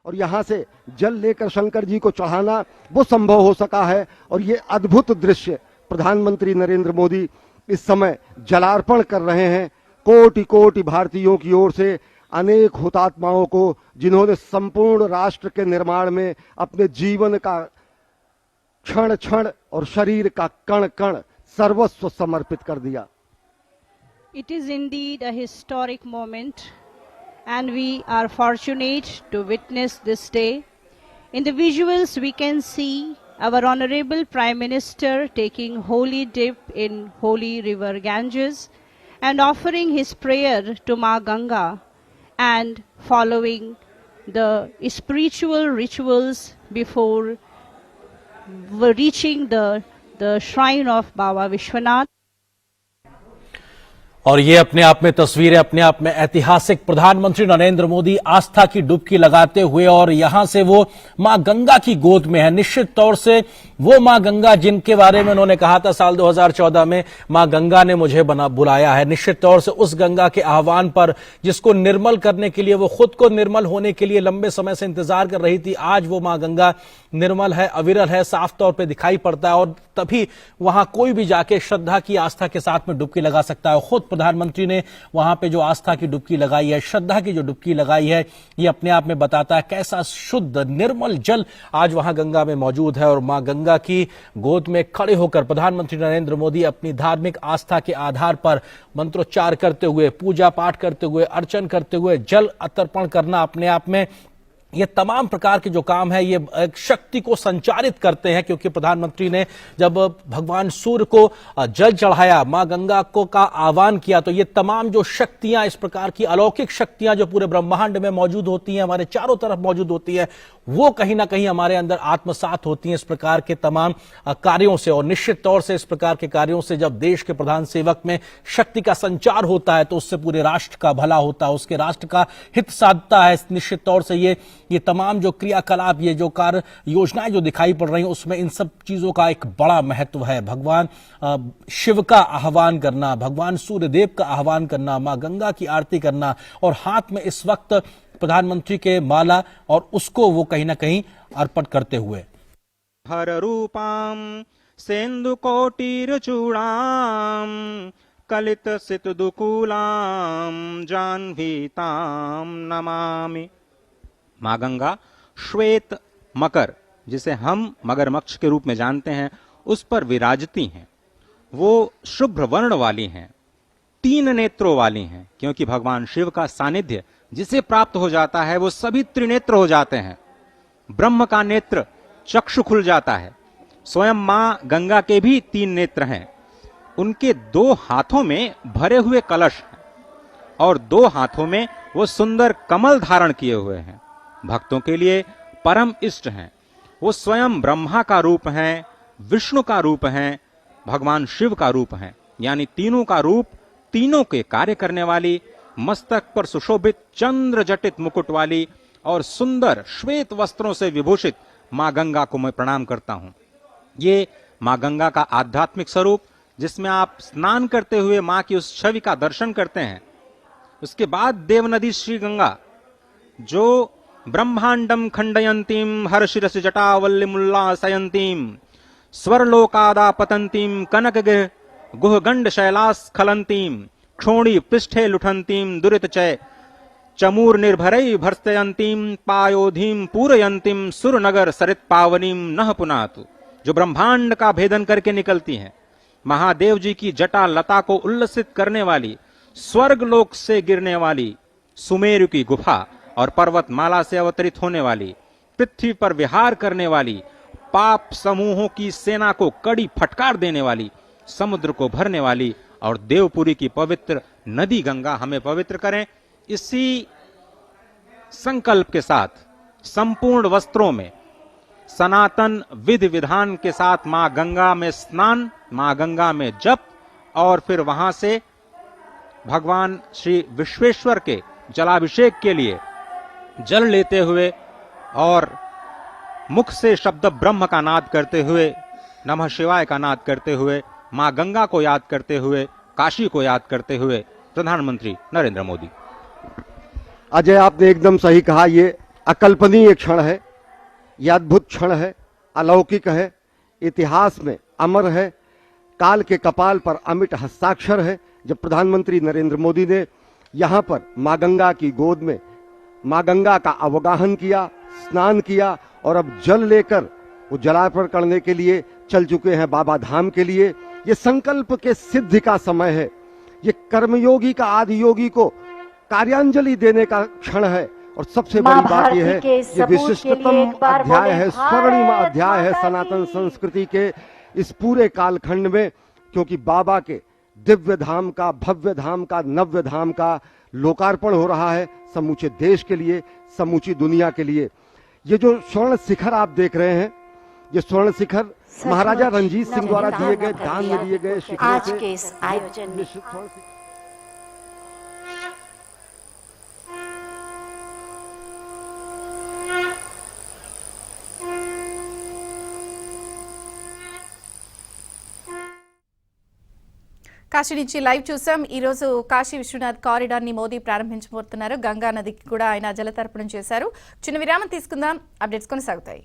और यहाँ से जल लेकर शंकर जी को चढ़ाना वो संभव हो सका है। और ये अद्भुत दृश्य प्रधानमंत्री नरेंद्र मोदी इस समय जलार्पण कर रहे हैं कोटि कोटि भारतीयों की ओर से अनेक हुतात्माओं को, जिन्होंने संपूर्ण राष्ट्र के निर्माण में अपने जीवन का क्षण क्षण और शरीर का कण कण सर्वस्व समर्पित कर दिया। It is indeed a historic moment, and we are fortunate to witness this day. In the visuals, we can see our Honorable Prime Minister taking holy dip in holy river Ganges and offering his prayer to Ma Ganga and following the spiritual rituals before reaching the shrine of Baba Vishwanath. और ये अपने आप में तस्वीरें अपने आप में ऐतिहासिक, प्रधानमंत्री नरेंद्र मोदी आस्था की डुबकी लगाते हुए और यहां से वो मां गंगा की गोद में है। निश्चित तौर से वो मां गंगा जिनके बारे में उन्होंने कहा था साल 2014 में, मां गंगा ने मुझे बुलाया है। निश्चित तौर से उस गंगा के आह्वान पर, जिसको निर्मल करने के लिए, वो खुद को निर्मल होने के लिए लंबे समय से इंतजार कर रही थी, आज वो मां गंगा निर्मल है, अविरल है, साफ तौर पर दिखाई पड़ता है। और तभी वहां कोई भी जाके श्रद्धा की, आस्था के साथ में डुबकी लगा सकता है। खुद प्रधानमंत्री ने वहां पे जो आस्था की डुबकी लगाई है, श्रद्धा की जो डुबकी लगाई है, ये अपने आप में बताता है कैसा शुद्ध निर्मल जल आज वहां गंगा में मौजूद है। और मां गंगा की गोद में खड़े होकर प्रधानमंत्री नरेंद्र मोदी अपनी धार्मिक आस्था के आधार पर मंत्रोच्चार करते हुए, पूजा पाठ करते हुए, अर्चन करते हुए, जल तर्पण करना अपने आप में, ये तमाम प्रकार के जो काम है, ये एक शक्ति को संचारित करते हैं। क्योंकि प्रधानमंत्री ने जब भगवान सूर्य को जल चढ़ाया, मां गंगा को का आह्वान किया, तो ये तमाम जो शक्तियां, इस प्रकार की अलौकिक शक्तियां जो पूरे ब्रह्मांड में मौजूद होती हैं, हमारे चारों तरफ मौजूद होती है, वो कहीं ना कहीं हमारे अंदर आत्मसात होती हैं इस प्रकार के तमाम कार्यों से। और निश्चित तौर से इस प्रकार के कार्यों से जब देश के प्रधान सेवक में शक्ति का संचार होता है, तो उससे पूरे राष्ट्र का भला होता है, उसके राष्ट्र का हित साधता है। निश्चित तौर से ये तमाम जो क्रियाकलाप, ये जो कार्य योजनाएं जो दिखाई पड़ रही हैं, उसमें इन सब चीजों का एक बड़ा महत्व है। भगवान शिव का आह्वान करना, भगवान सूर्यदेव का आह्वान करना, मां गंगा की आरती करना, और हाथ में इस वक्त प्रधानमंत्री के माला, और उसको वो कहीं ना कहीं अर्पण करते हुए हर रूपाम सेन्दु कोटिर चूड़ाम कलित सित दुकूलाम जाह्नवीताम नमामि। मां गंगा श्वेत मकर, जिसे हम मगरमच्छ के रूप में जानते हैं, उस पर विराजती हैं। वो शुभ्र वर्ण वाली हैं, 3 नेत्रों वाली हैं, क्योंकि भगवान शिव का सानिध्य जिसे प्राप्त हो जाता है, वो सभी त्रिनेत्र हो जाते हैं। ब्रह्म का नेत्र चक्षु खुल जाता है। स्वयं मां गंगा के भी 3 नेत्र हैं। उनके 2 हाथों में भरे हुए कलश हैं और 2 हाथों में वो सुंदर कमल धारण किए हुए हैं। भक्तों के लिए परम इष्ट हैं। वो स्वयं ब्रह्मा का रूप हैं, विष्णु का रूप हैं, भगवान शिव का रूप हैं, यानी तीनों का रूप, तीनों के कार्य करने वाली, मस्तक पर सुशोभित चंद्र जटित मुकुट वाली और सुंदर श्वेत वस्त्रों से विभूषित मां गंगा को मैं प्रणाम करता हूं। ये मां गंगा का आध्यात्मिक स्वरूप, जिसमें आप स्नान करते हुए मां की उस छवि का दर्शन करते हैं। उसके बाद देवनदी श्री गंगा, जो ब्रह्मांडम खंडयंतीम हर्षिरस जटावल्लिमुल्लासयंतीम स्वरलोकादापतंतीम कनकगिर गुहगंड शैलास्खलंतीम क्षोणी पृष्ठे लुठंतीम दुरितचय चमूर निर्भरई भर्स्तयंतीम पायोधीम पूरयंतीम सुरनगर सरित पावनीम नह पुनातु, जो ब्रह्मांड का भेदन करके निकलती हैं। महादेव जी की जटा लता को उल्लसित करने वाली, स्वर्ग लोक से गिरने वाली, सुमेरु की गुफा और पर्वतमाला से अवतरित होने वाली, पृथ्वी पर विहार करने वाली, पाप समूहों की सेना को कड़ी फटकार देने वाली, समुद्र को भरने वाली और देवपुरी की पवित्र नदी गंगा हमें पवित्र करें। इसी संकल्प के साथ संपूर्ण वस्त्रों में सनातन विधि विधान के साथ मां गंगा में स्नान, मां गंगा में जप, और फिर वहां से भगवान श्री विश्वेश्वर के जलाभिषेक के लिए जल लेते हुए और मुख से शब्द ब्रह्म का नाद करते हुए, नमः शिवाय का नाद करते हुए, मां गंगा को याद करते हुए, काशी को याद करते हुए प्रधानमंत्री नरेंद्र मोदी। अजय, आपने एकदम सही कहा। ये अकल्पनीय क्षण है, यह अद्भुत क्षण है, अलौकिक है, इतिहास में अमर है, काल के कपाल पर अमिट हस्ताक्षर है। जब प्रधानमंत्री नरेंद्र मोदी ने यहां पर मां गंगा की गोद में मां गंगा का अवगाहन किया, स्नान किया और अब जल लेकर वो जलार्पण करने के लिए चल चुके हैं बाबा धाम के लिए। ये संकल्प के सिद्धि का समय है, ये कर्मयोगी का आदि योगी को कार्यांजलि देने का क्षण है। और सबसे बड़ी बात यह है, ये विशिष्टतम अध्याय है, स्वर्णिम अध्याय है सनातन संस्कृति के इस पूरे कालखंड में, क्योंकि बाबा के दिव्य धाम का, भव्य धाम का, नव्य धाम का लोकार्पण हो रहा है समूचे देश के लिए, समूची दुनिया के लिए। ये जो स्वर्ण शिखर आप देख रहे हैं, ये स्वर्ण शिखर महाराजा रणजीत सिंह द्वारा दिए गए, दान में दिए गए शिखरों आज से के इस आयोजन में కాశీ నుంచి లైవ్ చూసాం. ఈ రోజు కాశీ విశ్వనాథ్ కారిడార్ ని మోదీ ప్రారంభించబోతున్నారు. గంగా నదికి కూడా ఆయన జలతర్పణం చేశారు. చిన్న విరామం తీసుకుందాం, అప్డేట్స్ కొనసాగుతాయి.